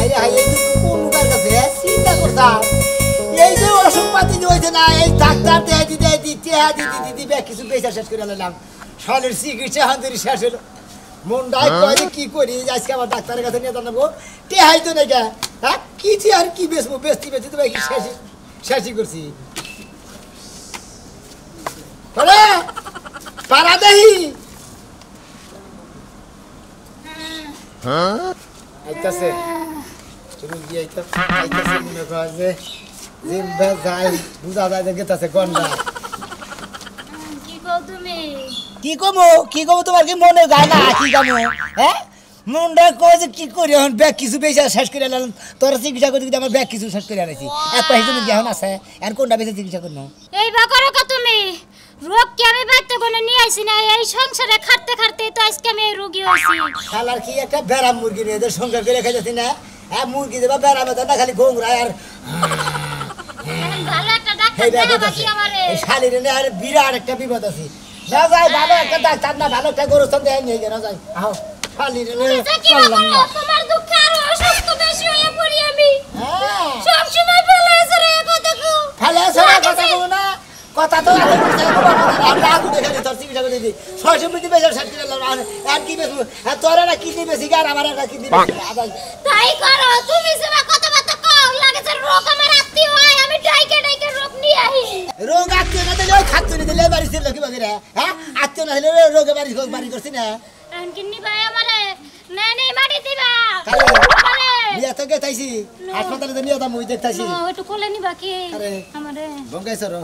আরে হাই এই কোন লোকের কাছে চিন্তা করতাম এই যে অসুখ পাতি হইছে না এই ডাক্তার দিতে ব্যাগ কিছু বেচা শেষ করে নিলাম শালের চিকিৎসা হান্দির শেষ হলো মনটাই কয়ে কি করি আজকে আমার ডাক্তারের কাছে নিয়ে জানাবো টেহাই তো নাকি হ্যাঁ কি আর কি বেচবো বেচতে তো ভাই শেষই করছি পারা দেহি আইতাছে তুমি কি আইতাছে মনে কর যে জিম্বা যাই বুঝা যায় যে গেতাছে গন্ডা কি কমো তোমার কি মনে যায় না কি কামো হ্যাঁ মুন্ডা কয় যে কি করি এখন ব্যাগ কিছু বেচা শেষ করে আনলাম তোর চিকিৎসা করতে গিয়ে আমার ব্যাগ কিছু শেষ করে আনাইছি এক পয়সা তুমি এখন আছে আর কোনটা বেচে চিকিৎসা করবো এই বা করো কা তুমি রোগ কি আমি বাইতে কোনে নিয়ে আইছি না এই সংসারে খাটতে খাটতে তো আজকে আমি রোগী হইছি শালার কি একটা বেড়া মুরগি নিয়ে এদের সংসার করে খাইতেছি না হ্যাঁ মুরগি দেবা বেড়া মতো না খালি ঘোংরা আর ভালো একটা ডাক্তার দেবা কি আমারে এই শালির নে আর বিরাট একটা বিপদ আছে না যাই ভালো একটা ডাক্তার না ভালো একটা গোরস্থান দেয় নিয়ে না যাই আও শালির নে চললাম না তোমার দুঃখ আর অসুস্থ বেশি হয়ে পড়ি আমি সব সময় ফেলে আসরে কথা কও ফেলে আসরে কথা কও না কথা তো আমরা আগু দেখে তোর চিকিৎসা করে দিই 600 মিনিট বেজার শেষ করে দিলাম আর কি বেশি তোর না কিডনি বেশি আর আমার একটা কিডনি বেশি তাই করো তুমি সেবা কথা বাতা কও লাগে যে রোগ আমার আত্মীয় হয় আমি ডাইকে রোগ নিয়ে আই রোগ আত্মীয় না দিলে খাচ্ছ না দিলে বাড়ি ছিল কি বাগেরা হ্যাঁ আত্মীয় না হলে রোগে বাড়ি করছি না কিডনি ভাই আমারে নেই মাটি দিবা নিয়ে তো গেতাইছি হাসপাতালে তো নিয়ে দাম ওই দেখতাইছি একটু কোলে নিবা কি আমারে বঙ্গাইছর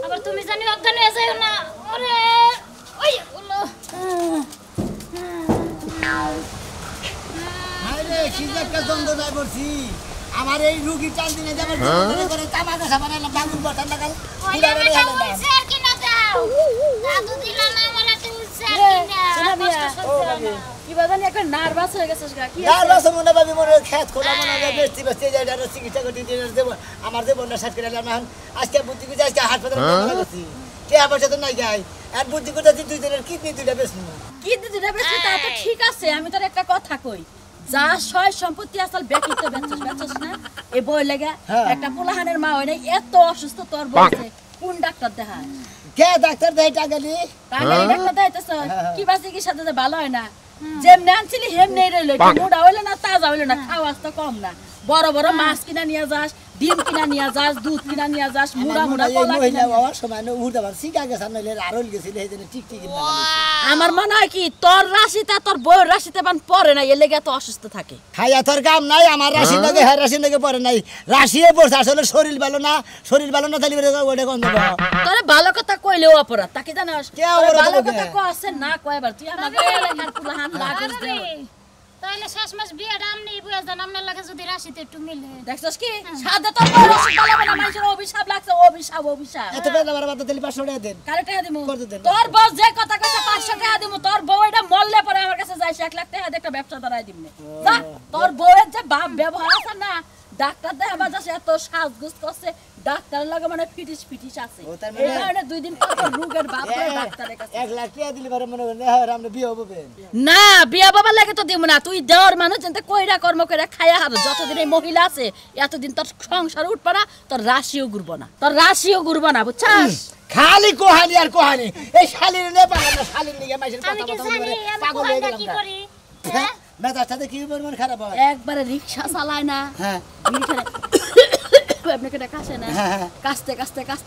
আবার তুমি জানি অজ্ঞান হয়ে যাও না ওরে ওই ওলো আরে কি একটা যন্ত্রণায় পড়ছি আমার এই রোগী টান দিনে যাবার করে তামাকা সাবানাইলাম বাগুন বটান লাগাল স্যার কি না দাও দাদু দিলা না বলে তুমি স্যার কি না কি বাজানি একটা নার্ভাস হয়ে গেছস গা কি নার্ভাস মনে ভাবি মনে খেত খোলা মনে বেস্তি বেস্তি যায় আর চিকিৎসা করতে দিন দেব আমার যে বন্যা সাত করে এলাম আজকে বুদ্ধি করে আজকে হাসপাতালে নিয়ে গেছি কে আবার সাথে নাই যাই আর বুদ্ধি করে দুই দিনের কিডনি দুইটা বেশি কিডনি দুইটা বেশি তা তো ঠিক আছে আমি তোর একটা কথা কই যা সয় সম্পত্তি আসল বেকি তো বেচছস না এই বই লাগা একটা পোলাহানের মা হয় না এত অসুস্থ তোর বলছে কোন ডাক্তার দেখায় কে ডাক্তার দেয় টাকালি ডাক্তার দেখাইতেছ কি বাসি কি সাথে ভালো হয় না যেমনে আনছিলি হেমনে রইল মুড়া হইলো না তাজা হইলো না খাওয়াস তো কম না বড় বড় মাছ কিনা নিয়ে যাস ডিম কিনা নিয়ে যাস দুধ কিনা নিয়ে যাস মুড়া কলা কিনা বাবা সময় উড়তে পার সিকা গেছে নইলে আরল গেছিল এই জন্য টিকটিকি আমার মনে হয় কি তোর রাশিটা তোর বউর রাশিতে বান পড়ে না এর লেগে এত অসুস্থ থাকে খাইয়া তোর কাম নাই আমার রাশির লগে হ্যাঁ রাশির লগে পড়ে নাই রাশিয়ে পড়ছে আসলে শরীর ভালো না তাহলে ওটা গন্ধ তোরে ভালো কথা কইলেও অপরাধ তাকে জানাস ভালো কথা কইছে না কয়বার তুই আমাকে এলাকার পুলাহান লাগিস দে তাইলে শেষ মাস বিয়েটা আমনি বুয়া জান আমনের লাগে যদি রাশিতে একটু মিলে দেখছস কি সাদে তোর বড় অসুখ না মানুষের অভিশাপ লাগছে অভিশাপ এত বেলা বারবার তাহলে 500 টাকা দেন কারে টাকা দিমু তোর বস যে কথা কইছে 500 টাকা দিমু তোর বউ এটা মরলে পরে আমার কাছে যাইছে 1 লাখ টাকা দিয়ে একটা ব্যবসা ধরাই দিমনে যা তোর বউয়ের যে বাপ ব্যবহার আছে না ডাক্তার দেখাবা যাচ্ছে এত সাজগুজ করছে ডাক্তার লাগে মানে ফিটিস আছে এই কারণে 2 দিন পর রোগের বাপ করে ডাক্তারের কাছে 1 লাখ টাকা দিলে পরে মনে হয় আমরা বিয়ে হবো না বিয়া বাবা লাগে তো দিমু না তুই দেওয়ার মানুষ যেতে কইরা কর্ম কইরা খায়া হারো যতদিন এই মহিলা আছে এতদিন তোর সংসার উঠবা না তোর রাশিও ঘুরবো না বুঝছস খালি কোহানি আর কোহানি এই শালির নে পাগল না শালির নিয়ে মাইশের কথা বলে পাগল হয়ে গেলাম হ্যাঁ মেজাজটাতে কি পরিমাণ খারাপ হয় একবারে রিকশা চালায় না হ্যাঁ আপনাকে কাছে না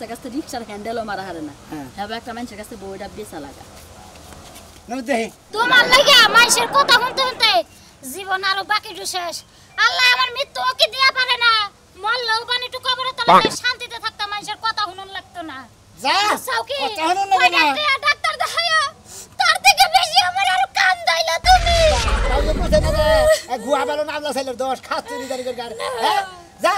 কাস্তে রিকশার হ্যান্ডেলও মারা হারে না হ্যাঁ একটা মানুষের কাছে বইটা বেচা লাগা তোমার লাগে মানুষের কথা শুনতে জীবন আরো বাকি শেষ আল্লাহ আমার মৃত্যু ওকে দেয়া পারে না মরলেও বানি টু কবরে তলে শান্তিতে থাকতাম মানুষের কথা শুনুন লাগতো না যা সাউকি কথা শুনুন না ডাক্তার দেখায়া তার থেকে বেশি আমার আর কান দাইলা তুমি তাহলে বুঝে না এক গুয়া ভালো না আমলা ছেলের দোষ খাচ্ছে নিদারি করে হ্যাঁ যা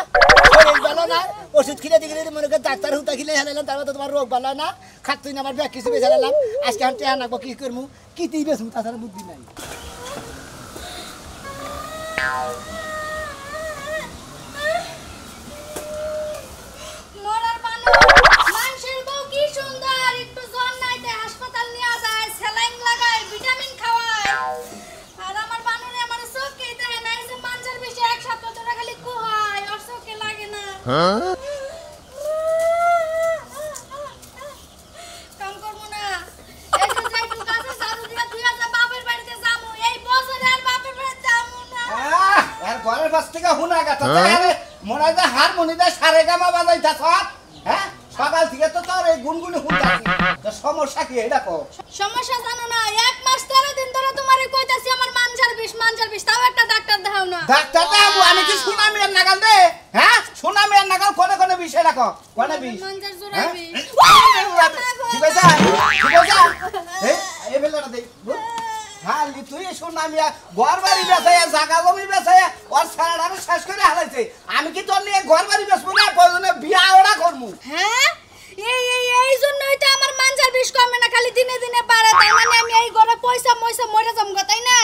শরীর ভালো না ওষুধ কিনে দিকে মনে করে ডাক্তার হুতা কিনে হেলাইলাম তারপর তো তোমার রোগ ভালো না খাচ্ছই না আমার ব্যাগ কিছু বেঁচে হেলাইলাম আজকে আমি টেহা নাকবো কি করবো কিতেই বেচবো তাছাড়া বুদ্ধি নাই মানুষের বউ কি সুন্দর একটু জ্বর নাইতে হাসপাতাল নিয়ে যায় স্যালাইন লাগায় ভিটামিন খাওয়ায় আর আমার বানুরে আমার চোখে দেয় না যে কাম করবো না এই যে যাইটু কাছে সারু দিয়া তুই আজ বাপের বাড়িতে যামু এই বছরে আর বাপের বাড়িতে যামু না আর ঘরের পাশ থেকে হুনা গাথা মনে হয় যে হারমোনিতে সারেগামা বাজাইতাছ হ্যাঁ সকাল থেকে তো তোর এই গুনগুনি হুনতাছি তো সমস্যা কি এটা কও সমস্যা জানো না এক মাস 13 দিন ধরে তোমারে কইতাছি আমার মানজার বিষ তাও একটা ডাক্তার দেখাও না ডাক্তার দেখাবো আমি কি সুনামিয়ার নাগাল দে হ্যাঁ সুনামিয়ার নাগাল কোনে কোনে বিষ রাখো কোনে বিষ মানজার জোরে হ্যাঁ? বিষ ঠিক আছে এই বেলাটা দেই হ্যাঁ তুই সুনামিয়া ঘর বাড়ি বেচাইয়া জাগা জমি বেচাইয়া ওর সারাটারে শেষ করে হারাইছে আমি কি তোর নিয়ে ঘর বাড়ি বেচবো না প্রয়োজনে বিয়া ওরা করবো হ্যাঁ এই জন্যই তো আমার মানজার বিষ কমে না খালি দিনে দিনে বাড়ে তার মানে আমি এই ঘরে পয়সা মরে যামগা তাই না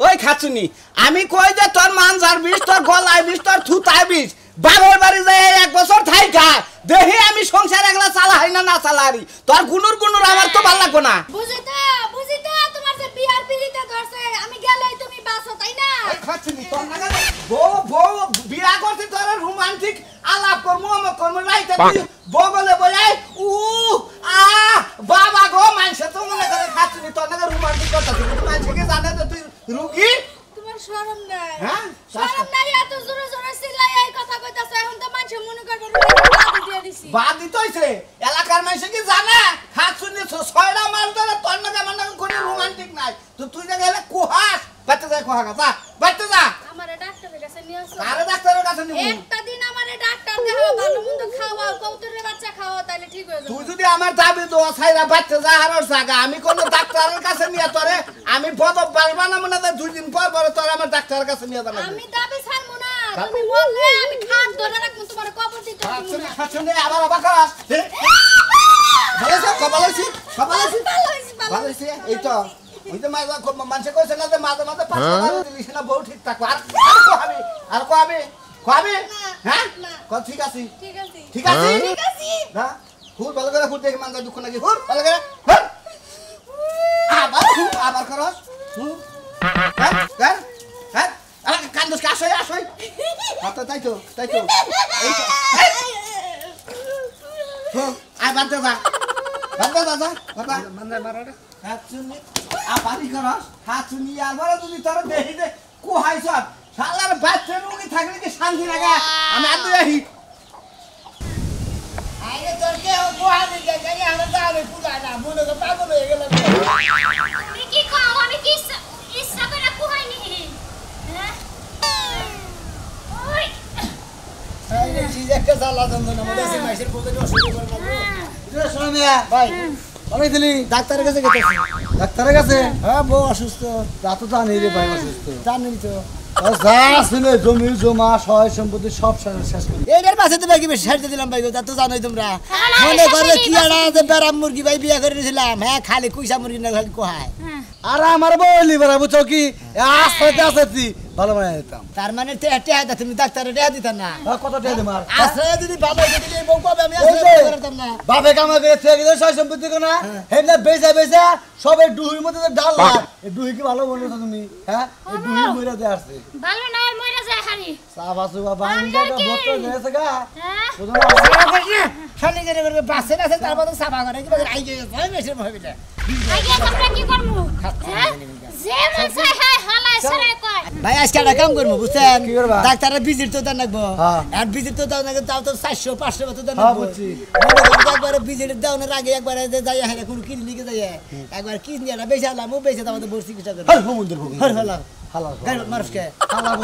ওই খাচুনি আমি কই যে তোর মানজার বিষ তোর গলায় বিষ তোর থুতায় বিষ বাবার বাড়ি যায় এক বছর থাইকা দেখি আমি সংসার একলা চালাই না চালারি তোর গুনুর আমার তো ভালো লাগবো না বুঝিতা তোমার যে বিয়ার পিড়িতে ধরছে আমি গেলেই তুমি বাসো তাই না ওই খাচুনি তোর নাগাল বউ বিয়া করতে তোর রোমান্টিক আলাপ করমু আমক করমু রাইতে বগলে বলাই বাবা গো মানছে তো মনে করে খাচুনি তোর নাগাল রোমান্টিক কথা তুই মানছে জানে যে তুই রুগী তোমার শরম নাই হ্যাঁ শরম নাই এত জোরে জোরে চিল্লাই এই কথা কইতাছ এখন তো মানুষ মনে করবে বাদি দিয়ে দিছি বাদি তইছে এলাকার মানুষ কি জানে খাচুনি ছয়টা মাস ধরে তোর নাগাল আমার নাগাল কোনো রোমান্টিক নাই তো তুই না গেলে কুহাস বাচ্চা যায় কুহা যা বাচ্চা যা আমারে ডাক্তারের কাছে নিয়ে আসো আরে ডাক্তারের কাছে নিবি একটা দিন আমারে ডাক্তার দেখাও ভালো মন্দ খাওয়াও কৌতুরের বাচ্চা খাওয়াও তাহলে ঠিক হয়ে যাবে তুই যদি আমার দাবি তো ছাইরা বাচ্চা যা হারার জায়গা আমি কোন ডাক্তারের কাছে নিয়ে তোরে আমি বদব পারবা না মনে হয় 2 দিন পর পরে তোর আমার ডাক্তারের কাছে নিয়ে যাবো আমি দাবি ছাড়মু না তুমি বললে আমি খাট ধরে রাখমু তোমার কবর দিতে পারবো না খাচুনি আবার বাকা ভালো আছি ভালো আছি এই তো ওই তো মাঝে খুব মানুষে কইছে না যে মাঝে মাঝে 5 দিলিস না বউ ঠিক থাকো আর খাবি হ্যাঁ কল ঠিক আছে ঠিক আছে না খুব ভালো করে ফুট দেখে মানটা দুঃখ নাকি খুব ভালো করে আবার করস হ্যাঁ কান্দুস আসই তাই তো এই তো বাদ দে মানদার মারাটা হাচুনি আপারি করস হাচুনি আবার যদি তোর দেখি দে কোহাইছ শালার বাচ্চা রুগী থাকলে কি শান্তি লাগে আমি আর দেখি আরে তোর কে কোহা দিকে যাই আমরা যাবে পুরা না মনে তো পাগল হয়ে গেল আমি কি খাও আমি কি ইচ্ছা করে কুহাইনি হ্যাঁ ওই আরে চিজ একটা জ্বালা যন্ত্রণা মধ্যে আছে মাইসের বলতে অসুবিধা করে না রে সোনামিয়া ভাই আমি দিলি ডাক্তারের কাছে গেছি ডাক্তারের কাছে হ্যাঁ বউ অসুস্থ তা তো জানি রে ভাই অসুস্থ জানি তো যা ছিল জমি জমা সয় সম্পত্তি সব শেষ করে এইটার পাশে তো ভাই বেশি ছাড়তে দিলাম ভাই তা তো জানোই তোমরা মনে করে কি আড়া যে বেরাম মুরগি ভাই বিয়া করে দিয়েছিলাম হ্যাঁ খালি কুইসা মুরগি না খালি কোহায় আর আমার বলি বড় বুঝছো কি আস্তে আস্তে ভালো মানে দিতাম তার মানে টেহা তুমি ডাক্তারে টেহা দিতা না কত টেহা দিমার আশ্রয় যদি ভালো হইতো দিলে বউ পাবে আমি আশ্রয় করতাম না বাপে কামা করে থেকে গেলে সয় সম্পত্তি কোনা হেডনা বেচা সবে ডুহির মধ্যে ডাল না এই ডুহি কি ভালো বলছো তুমি হ্যাঁ এই ডুহি মইরা দে আসছে ভালো না মইরা যায় হারি সাবাসু বাবা আঙ্গাটা বত দেছে গা হ্যাঁ বুঝছো খালি করে বাসে না আছে তারপর সাবা করে কি আই গেছে ভাই মেশে ভাবিলে আগে আমরা কি করমু হ্যাঁ যে মন চাই হালাই সরে কয় ভাই আজকে একটা কাম করবো বুঝছেন ডাক্তারের ভিজিট তো দেন লাগবো আর ভিজিট তো দাও না তাও তো 400-500 মতো দেন লাগবো একবারে ভিজিট দাওনের আগে একবারে যাই হ্যাঁ কোন ক্লিনিকে যাই একবার কি নিয়ে না বেচালাম ও বেচে আমাদের বড় চিকিৎসা করে হর হুমুন্দের ভুগ হর হলা হালা গায় মানুষকে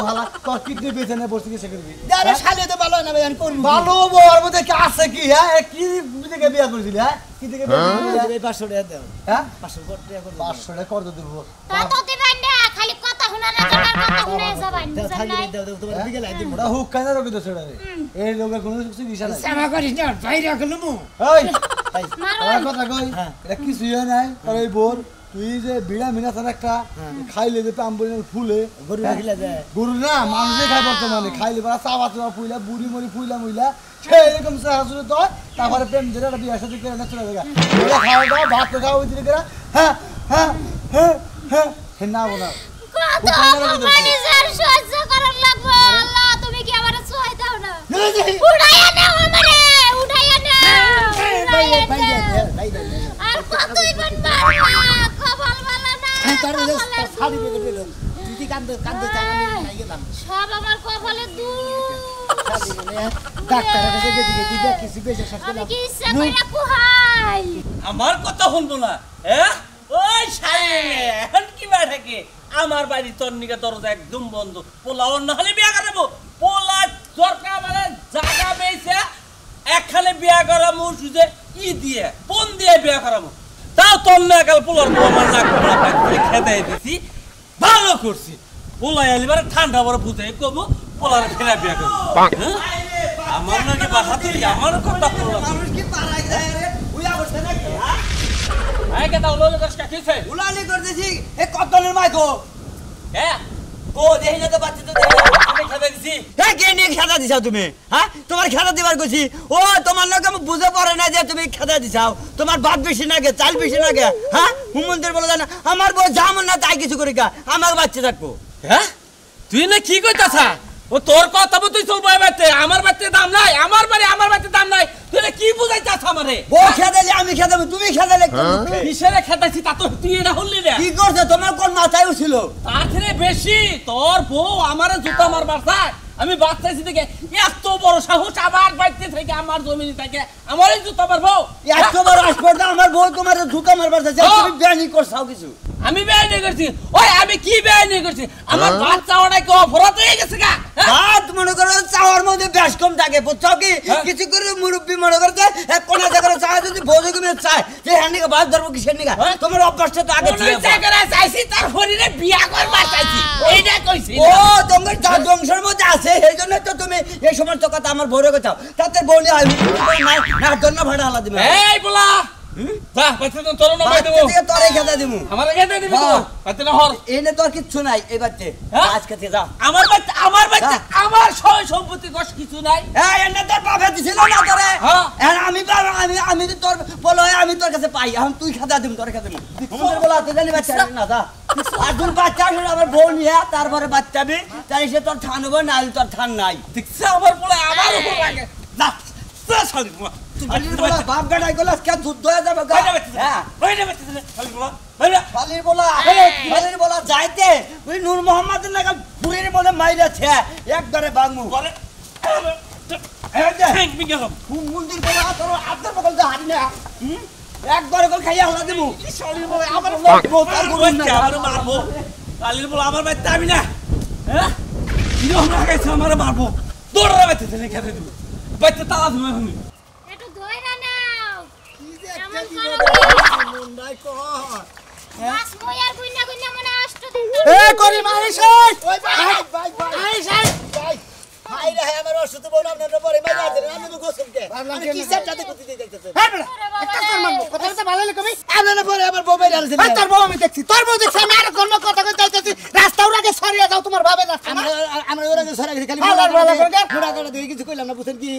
হালা তোর কিডনি বেচে না বড় চিকিৎসা করবি আরে শালে তো ভালো না ভাই আমি করব ভালো বড় মধ্যে কি আছে কি হ্যাঁ কি দিকে বিয়া করেছিলি হ্যাঁ কি দিকে বিয়া করেছিলি 500 টাকা দাও হ্যাঁ 500 টাকা করে 500 টাকা করে দেব তা তো দিবেন না খালি কথা শুনা না তোমার কথা শুনে যাবেন বুঝছেন নাই তোমার দিকে লাই দিমু ওটা হুক কানা রোগে দছড়া রে এই রোগে কোনো কিছু বিষয় নাই সামা করিস না বাইরে রাখলুমু ওই ভাই আমার কথা কই এটা কিছু হয় নাই আর এই বোর তুই যে বিড়া মিনাছান একটা খাইলে যে পাম্বলিনের ফুলে গরু খাইলে যায় গরু না মানুষে খায় বর্তমানে খাইলে বড় চাওয়া চাওয়া ফুইলা বুড়ি মরি ফুইলা মুইলা সে এরকম সাহায্য তো তারপরে প্রেম ধরে একটা বিয়া সাথে করে না চলে যায় ওরা খাওয়া দাও ভাত খাওয়া ওই দিকে হ্যাঁ হ্যাঁ হ্যাঁ হ্যাঁ হে না বলা কত মানে যার সহ্য করার লাগবে আল্লাহ তুমি কি আমারে ছয় দাও না উড়াইয়া নাই গেলাম সব আমার কপালে ডাক্তারের কাছে গিয়ে দিবে কিছু বেশি শেষ আমি করলাম কি ইচ্ছা করে কুহাই আমার কথা শুনবো না হ্যাঁ ওই এখন কি থাকে আমার বাড়ি তোর নিকে দরজা একদম বন্ধ পোলা অন্য হলে বিয়া করাবো পোলা দরকার মানে জায়গা পেয়েছে একখানে বিয়া করাবো সুজে ই দিয়ে পন দিয়ে বিয়া করাবো তাও তোর না কাল পোলার আমার নাক খেতে দিছি ভালো করছি পোলা এলিবার ঠান্ডা বড় বুঝে কবো পোলার ফেরা বিয়া করবো আমার নাকি বাসা তুই আমার কথা মানুষ কি পারাই যায় রে উইয়া করছে নাকি হ্যাঁ আয় কে দাও লোক কাছে কিছে উলালি করতেছি এ কতনের মাই গো হ্যাঁ ও দেহি না তো বাচ্চা তো দেহি আমি খেতে দিছি এ কে নিয়ে খেলা দিছাও তুমি হ্যাঁ তোমার খেলা দিবার কইছি ও তোমার লোক আমি বুঝে পড়ে না যে তুমি খেলা দিছাও তোমার ভাত বেশি না গে চাল বেশি না গে হ্যাঁ হুমন্দের বলে জানা আমার বউ জামন না তাই কিছু করি গা আমার বাচ্চা থাকবো হ্যাঁ তুই না কি কইতাছা ও তোর কথা মতো তুই চলবো এবারে আমার বাড়িতে দাম নাই আমার বাড়িতে দাম নাই তুই না কি বুঝাইতাছ আমারে বউ খেদালে আমি খেদাবো তুমি খেদালে কিসেরে খেতাছি তা তো তুই এটা হললি না কি করছে তোমার কোন মাথায় ছিল তার থেকে বেশি তোর বউ আমারে জুতা মারবার চায় আমি বাচ্চাইছি থেকে এত বড় সাহস আমার বাড়িতে থেকে আমার জমিনে থেকে আমারই জুতা মারবো এত বড় আসপর্দা আমার বউ তোমার জুতা মারবার চাইছে তুমি বেয়ানি করছাও কিছু আমি বেআইনি করছি ওই আমি কি বেআইনি করছি আমার বাচ্চা ওটাই কি অপরাধ হয়ে গেছে গা হাত মনে করো চাওয়ার মধ্যে বেশ কম থাকে বুঝছাও কি কিছু করে মুরব্বী মনে করছে এক কোনা জায়গায় চায় যদি বোঝে তুমি চায় যে হ্যান্ডিকে বাস ধরবো কিসের নিকা তোমার অভ্যাসটা তো আগে ছিল চাইছি তার শরীরে বিয়া করবার চাইছি এইটা কইছি ও তোমার জংশের মধ্যে আছে সেই জন্য তো তুমি এই সমস্ত কথা আমার বউরে কথাও তাতে বলি হয় না জন্য ভাড়া আলা দিবে এই বলা যা পাতে তো তোর না দেবো তোরে খেতে দিমু আমার খেতে দিবি তো পাতে না হর এনে তো আর কিচ্ছু নাই এবারতে আজ খেতে যা আমার বাচ্চা আমার সয় সম্পত্তি কষ্ট কিছু নাই এই এনে তোর বাবা দিছিল না তোরে হ্যাঁ আমি তো তোর বলো আমি তোর কাছে পাই এখন তুই খেতে দিম তোরে খেতে দিম আমাদের বলা তুই জানি বাচ্চা না যা আর দুই বাচ্চা আসলে আমার বউ নিয়ে তারপরে বাচ্চাবি তাই সে তোর থানবে না তোর থান নাই দেখছে আমার বলে আমার উপর লাগে যা চল বাপ গাড়াই গেল কে যুদ্ধ হয়ে যাবে হ্যাঁ ফালির বলা যাইতে ওই নূর মোহাম্মদের লাগা বুড়ির বলে মাইরেছে একবারে বাংমু মন্দির বলে তোর আপনার বকল তো হারি না একবারে করে খাইয়া হলা দেবো আমার মারবো কালির বলে আমার বাচ্চা আমি না হ্যাঁ আমার মারবো দৌড়া বাচ্চা খেতে দিব বাচ্চা তালা ধুমে শুনি একটু ধইরা নাও কি যে এমন একটা করো মন নাই কর মাছ মই আর গুইনা মনে আষ্ট দিন এ করি মারিস ওই ভাই মারিস ভাই ভাই রে আমার অসুস্থ বল আপনার পরে মাইরা দেন আমি তো গোসল কে আমি কি সেটাতে করতে যাইতেছে একটা কর মারবো কথা তো ভালো লাগবে আপনার পরে আমার বউ বাইরে আনছে তোর বউ আমি দেখছি তোর বউ দেখছি আমি আর কোন কথা কই যাইতেছি রাস্তাও আগে সরিয়ে যাও তোমার ভাবে রাস্তা আমরা ওর আগে সরিয়ে খালি ঘোড়া করে দেখি কিছু কইলাম না বুঝেন কি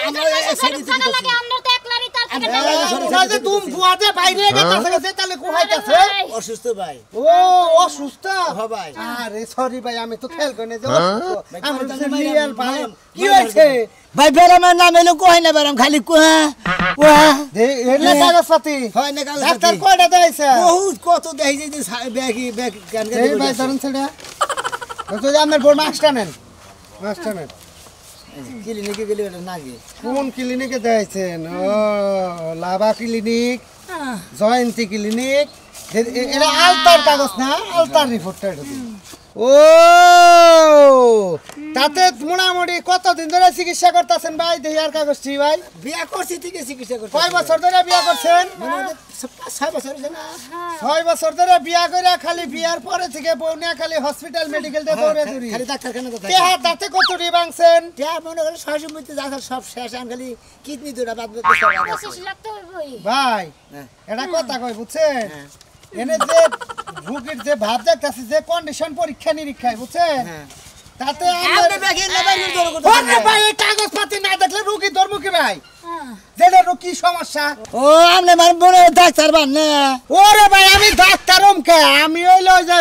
আমরা এক সাইডে লাগে আমরা তো একলারই তার থেকে তুমি বুয়াতে বাইরে গেছে তাহলে কোহাইতাছে অসুস্থ ভাই ও অসুস্থ হ্যাঁ ভাই আরে সরি ভাই আমি তো খেয়াল করি না যে আমি তো রিয়েল ভাই কি হইছে ভাই বেরামের নাম এলো কোহাই না বেরাম খালি কোহা কোহা এলে কাগজপাতি হয় না কাগজপাতি ডাক্তার কয়টা দেইছে বহুত কত দেই যে ব্যাগ গান গান এই ভাই ধরুন ছেড়ে তো আমার বড় মাস্টার নেন ক্লিনিকে গেলে না গে কোন ক্লিনিকে দেইছেন ও লাভা ক্লিনিক জয়ন্তী ক্লিনিক এটা আলতার কাগজ না আলতার রিপোর্টটা এটা ও তাতে মোটামুটি কতদিন ধরে চিকিৎসা করতেছেন ভাই দেহিয়ার কাগজটি ভাই বিয়া করছি থেকে চিকিৎসা করছি কয় বছর ধরে বিয়া করছেন 6 বছর না 6 বছর ধরে বিয়া করে খালি বিয়ার পরে থেকে বউনা খালি হসপিটাল মেডিকেল তে দৌড়ে দৌড়ি খালি ডাক্তারখানা তো থাকে হ্যাঁ তাতে কত রিবাংছেন তে মনে করে সহজমতি যা সব শেষ আন খালি কিডনি দুটা বাদ বাদ লাগতে হইবই ভাই এটা কথা কই বুঝছেন এনে যে রোগীর যে ভাব দেখতাছে যে কন্ডিশন পরীক্ষা নিরীক্ষায় বুঝছেন তাতে আমরা ব্যাগে লেবাইল ধরে করতে ওরে ভাই এই কাগজপত্র না দেখলে রোগী ধর্ম কি ভাই যেটা রোগী সমস্যা ও আমনে মানে বড় ডাক্তার বাননা ওরে ভাই আমি ডাক্তারম কে আমি হইলো যে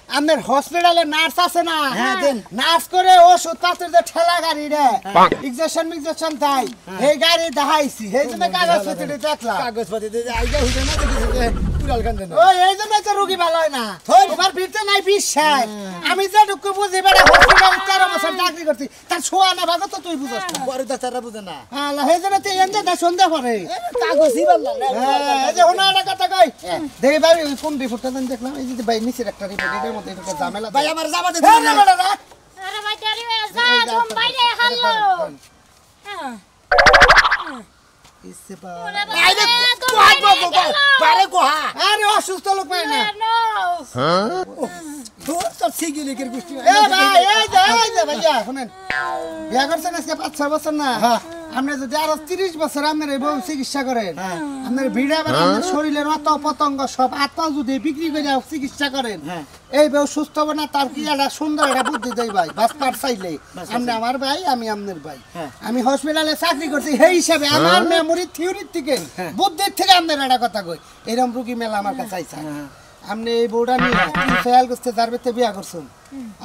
আমাদের হসপিটালে নার্স আছে না হ্যাঁ দেন নার্স করে ওষুধ পাত্র যে ঠেলা গাড়ি রে ইনজেকশন তাই এই গাড়ি দেখাইছি এই জন্য কাগজপত্র দেখলাম কাগজপত্র আইগা হইছে না পুরাল গান দেন ও এই জন্য তো রোগী ভালো হয় না তোমার ভিড়তে নাই বিশ্বাস আমি যে ঢুকে বুঝি বেটা হসপিটাল 13 বছর চাকরি করছি তার ছোয়া না ভাগো তো তুই বুঝছ না বড় ডাক্তাররা বুঝে না আল্লাহ এই জন্য তুই এনতে দা সন্ধ্যা পরে কাগজই বললা এই যে হোনা একটা কথা কই দেখি ভাই কোন রিপোর্টটা দেন দেখলাম এই যে ভাই নিচের একটা রিপোর্ট এর মধ্যে একটা ঝামেলা ভাই আমার জামা দে হ্যাঁ, না বেটা না আরে ভাই দেরি হয়ে যা তুমি বাইরে হাল্লো ইসে পা আইরে পারে কোহা আরে অসুস্থ লোক পাই না তো সিগিলিকের গুষ্টি এ ভাই এই যে ভাইয়া শুনেন বিয়া করছেন আজকে 5-6 বছর না আপনি যদি আরো 30 বছর আপনার এই বউ চিকিৎসা করেন আপনার ভিড়া বা আপনার শরীরের অত পতঙ্গ সব আত্মা যদি বিক্রি করে চিকিৎসা করেন এই বউ সুস্থ হবে না তার কি একটা সুন্দর একটা বুদ্ধি দেই ভাই বাসপার চাইলে আপনি আমার ভাই আমি আপনার ভাই আমি হসপিটালে চাকরি করছি সেই হিসাবে আমার মেমোরি থিওরির থেকে বুদ্ধির থেকে আপনার একটা কথা কই এরকম রুগী মেলা আমার কাছে আইছে আপনি এই বউটা নিয়ে ফেয়াল করতে যার বেতে বিয়া করছেন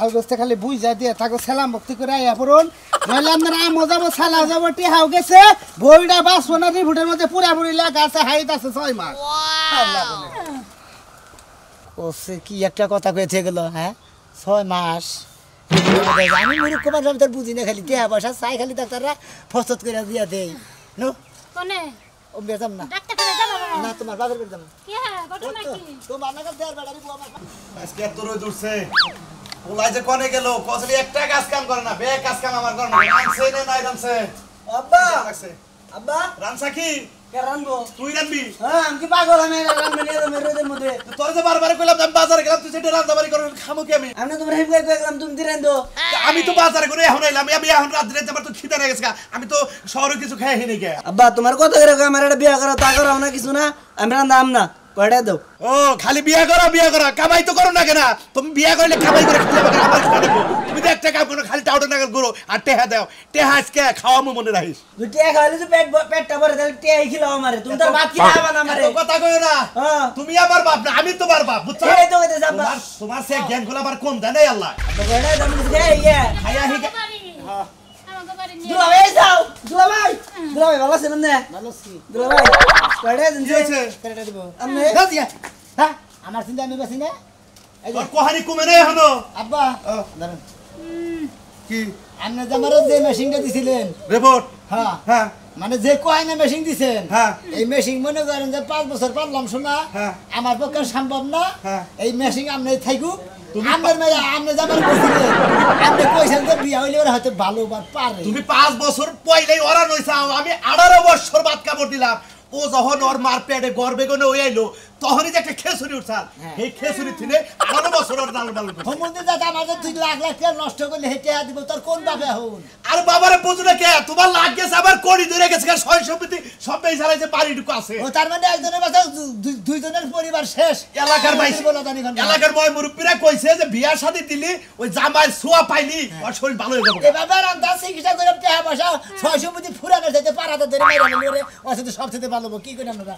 আলগোস্তে খালি বুঝ যা দিয়ে তাকে সালাম ভক্তি করে আইয়া পড়ুন নইলে আপনার আমও যাবো সালা যাবো টিহাও গেছে বইটা বাঁচবো না রিভুটের মধ্যে পুরাপুরি লাগা আছে হাইট আছে 6 মাস ও সে কি একটা কথা কইতে গেল হ্যাঁ 6 মাস আমি মুরুখ কুমার ডাক্তার বুঝি না খালি দেয়া বসা চাই খালি ডাক্তাররা ফসত করে দিয়া দেই নো কোনে ও বেজাম না ডাক্তার করে যাবো না তোমার বাবার বেজাম কি হ্যাঁ ঘটনা কি তোমার নাগাল দেয়ার বাড়ারি বুয়া আমার আজকে এত রোদ উঠছে ওলাই যে কোনে গেল কসলি একটা কাজ কাম করে না বে কাজ কাম আমার করে না আনছে না নাই রানছে আব্বা লাগছে আব্বা রানছা কি কে রানবো তুই রানবি হ্যাঁ আমি কি পাগল আমি রানবো নিয়ে যাবো রোদের মধ্যে তোর যে বারবার কইলাম আমি বাজারে গেলাম তুই সেটা রান্দাবাড়ি করে খামু কি আমি আমি তোমার হেম কই গেলাম তুমি দিরেন দো আমি তো বাজারে করে এখন এলাম আমি এখন রাত দিনে আমার তো খিদা লেগে গেছে আমি তো শহরে কিছু খাই নি গে আব্বা তোমার কথা করে আমার একটা বিয়া করা তা করাও না কিছু না আমি রান্দাম না কয়টা দাও ও খালি বিয়া করা কামাই তো করো না কেন তুমি বিয়া করলে কামাই করে খেতে পারো আমার খাওয়া লাগবে তুমি তো একটা কাম করো খালি টাউটা নাগাল করো আর টেহা দাও টেহা আজকে খাওয়া মনে রাখিস দুই টাকা খাইলে তো পেটটা ভরে তাহলে টেহাই খিলাও আমারে তুমি তো ভাত কি খাবা না আমারে এত কথা কইও না হ্যাঁ তুমি আমার বাপ না আমি তোমার বাপ বুঝছো এই তো কইতে যাবা তোমার সে জ্ঞান গুলো আবার কম দেয় নাই আল্লাহ কয়টা দাম দিছে ইয়া খাইয়া হি আমাকে বাড়ি নিয়ে দুলা ভাই যাও দুলা ভাই ভালো আছেন না ভালো আছি দুলা ভাই কয়টা দিন দিয়েছে? কয়টা দিব আমি দিয়া হ্যাঁ আমার চিন্তা আমি বেশি না এই যে তোর কোহানি কমে নাই এখনো আব্বা দাঁড়ান কি আপনি যে আমার যে মেশিনটা দিছিলেন রিপোর্ট হ্যাঁ হ্যাঁ মানে যে কয়না মেশিন দিছেন হ্যাঁ। এই মেশিন মনে করেন যে 5 বছর পারলাম শোনা হ্যাঁ। আমার পক্ষে সম্ভব না হ্যাঁ। এই মেশিন আপনি থাকুক আপনার মেয়ে আপনি যাবার বলছিলেন আপনি কইছেন যে বিয়া হইলে ওরা হয়তো ভালো বা পারে তুমি 5 বছর পয়লাই ওরা নইছাও আমি 18 বছর বাদ কাপড় দিলাম ও যখন ওর মার পেটে গর্বে গনে ওই আইলো তখনই যে একটা খেসুরি উঠছাল এই খেসুরি থেকে 18 বছর ওর ডাল ডাল হোমন্দির দাদা আমাদের 2 লাখ লাখ টাকা নষ্ট করলে হেঁটে দিব তোর কোন বাপে হন আর বাবারে বুঝু না কে তোমার লাগ গেছে আবার কোড়ি ধরে গেছে সয় সম্পত্তি সব এই ছাড়াই যে বাড়িটুকু আছে ও তার মানে একজনের বাসা দুইজনের পরিবার শেষ এলাকার বাইশ বলা জানি কোন এলাকার বয় মুরব্বীরা কইছে যে বিয়া শাদী দিলি ওই জামাই ছোয়া পাইলি ওর শরীর ভালো হয়ে যাবে এভাবে রান্না চিকিৎসা করে টাকা পয়সা 600 পুঁতি ফুরানোর সাথে পাড়াতে ধরে মাইরা নিলে ওরে ওর সাথে সব সাথে ভালো কি করে আমরা